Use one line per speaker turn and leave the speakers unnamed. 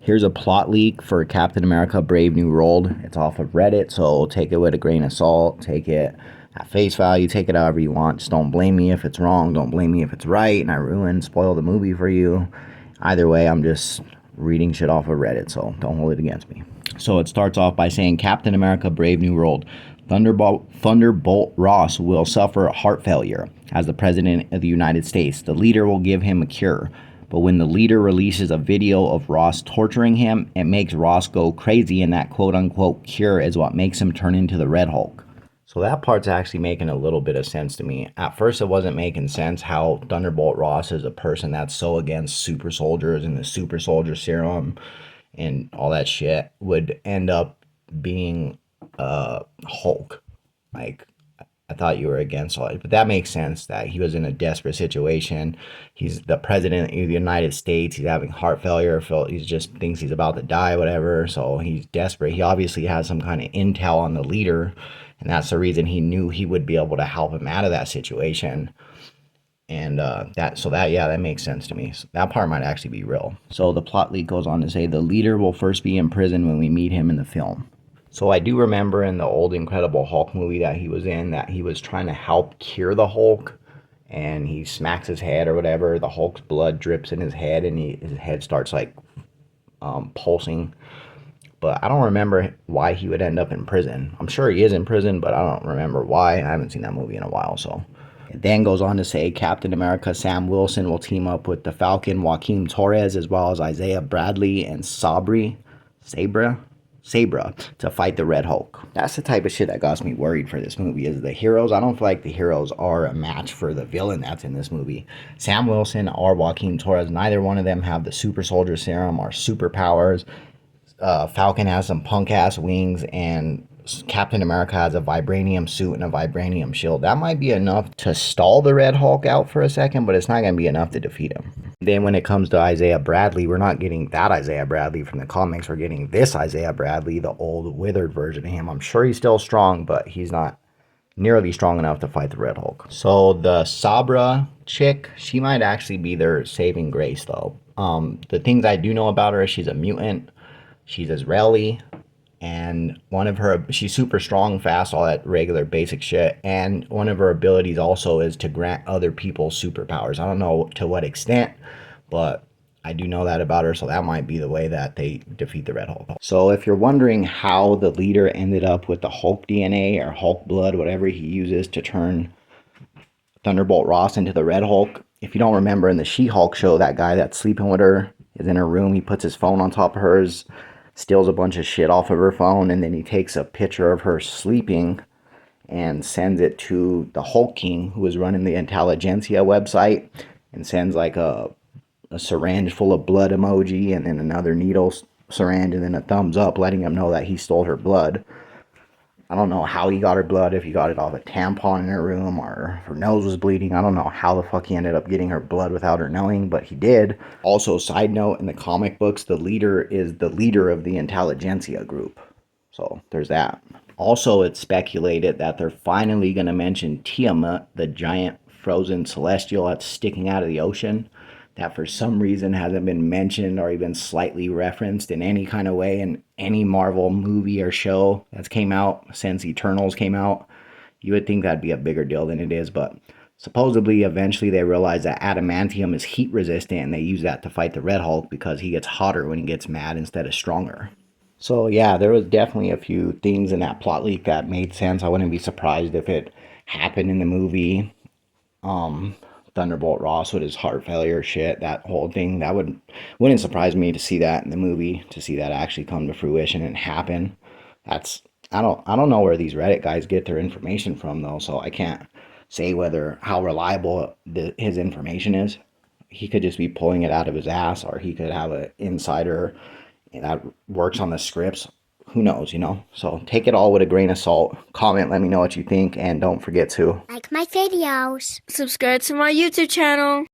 Here's a plot leak for Captain America Brave New World. It's off of Reddit, so take it with a grain of salt. Take it at face value. Take it however you want. Just don't blame me if it's wrong. Don't blame me if it's right and I spoil the movie for you. Either way, I'm just reading shit off of Reddit, so don't hold it against me. So it starts off by saying Captain America Brave New World. Thunderbolt Ross will suffer heart failure as the President of the United States. The leader will give him a cure. But when the leader releases a video of Ross torturing him, it makes Ross go crazy, and that quote-unquote cure is what makes him turn into the Red Hulk. So that part's actually making a little bit of sense to me. At first, it wasn't making sense how Thunderbolt Ross is a person that's so against super soldiers and the super soldier serum and all that shit would end up being Hulk. Like, I thought you were against all it, but that makes sense that he was in a desperate situation. He's the president of the United States. He's having heart failure. He just thinks he's about to die, whatever. So he's desperate. He obviously has some kind of intel on the leader, and that's the reason he knew he would be able to help him out of that situation. And that makes sense to me. So that part might actually be real. So the plot leak goes on to say the leader will first be in prison when we meet him in the film. So I do remember in the old Incredible Hulk movie that he was in that he was trying to help cure the Hulk, and he smacks his head or whatever. The Hulk's blood drips in his head, and his head starts like pulsing. But I don't remember why he would end up in prison. I'm sure he is in prison, but I don't remember why. I haven't seen that movie in a while. So it then goes on to say Captain America Sam Wilson will team up with the Falcon Joaquin Torres as well as Isaiah Bradley and Sabra to fight the Red Hulk. That's the type of shit that got me worried for this movie is the heroes. I don't feel like the heroes are a match for the villain that's in this movie. Sam Wilson or Joaquin Torres, neither one of them have the super soldier serum or superpowers. Falcon has some punk ass wings, and Captain America has a vibranium suit and a vibranium shield. That might be enough to stall the Red Hulk out for a second, but it's not going to be enough to defeat him. Then when it comes to Isaiah Bradley, we're not getting that Isaiah Bradley from the comics. We're getting this Isaiah Bradley, the old withered version of him. I'm sure he's still strong, but he's not nearly strong enough to fight the Red Hulk. So the Sabra chick, she might actually be their saving grace, though. The things I do know about her is she's a mutant. She's Israeli. And she's super strong, fast, all that regular basic shit. And one of her abilities also is to grant other people superpowers. I don't know to what extent, but I do know that about her. So that might be the way that they defeat the Red Hulk. So if you're wondering how the leader ended up with the Hulk DNA or Hulk blood, whatever he uses to turn Thunderbolt Ross into the Red Hulk, if you don't remember in the She-Hulk show, that guy that's sleeping with her is in her room. He puts his phone on top of hers, steals a bunch of shit off of her phone, and then he takes a picture of her sleeping and sends it to the Hulk King, who is running the Intelligentsia website, and sends like a syringe full of blood emoji, and then another needle syringe, and then a thumbs up, letting him know that he stole her blood. I don't know how he got her blood, if he got it off a tampon in her room or her nose was bleeding. I don't know how the fuck he ended up getting her blood without her knowing, but he did. Also, side note, in the comic books, the leader is the leader of the Intelligentsia group. So there's that. Also, it's speculated that they're finally going to mention Tiamat, the giant frozen celestial that's sticking out of the ocean, that for some reason hasn't been mentioned or even slightly referenced in any kind of way in any Marvel movie or show that's came out since Eternals came out. You would think that'd be a bigger deal than it is, but supposedly eventually they realize that adamantium is heat resistant and they use that to fight the Red Hulk because he gets hotter when he gets mad instead of stronger. So yeah, there was definitely a few things in that plot leak that made sense. I wouldn't be surprised if it happened in the movie. Thunderbolt Ross with his heart failure shit, that whole thing, that wouldn't surprise me to see that in the movie, to see that actually come to fruition and happen. I don't know where these Reddit guys get their information from though, so I can't say how reliable his information is. He could just be pulling it out of his ass, or he could have an insider that works on the scripts. Who knows, So take it all with a grain of salt. Comment, let me know what you think, and don't forget to
like my videos.
Subscribe to my YouTube channel.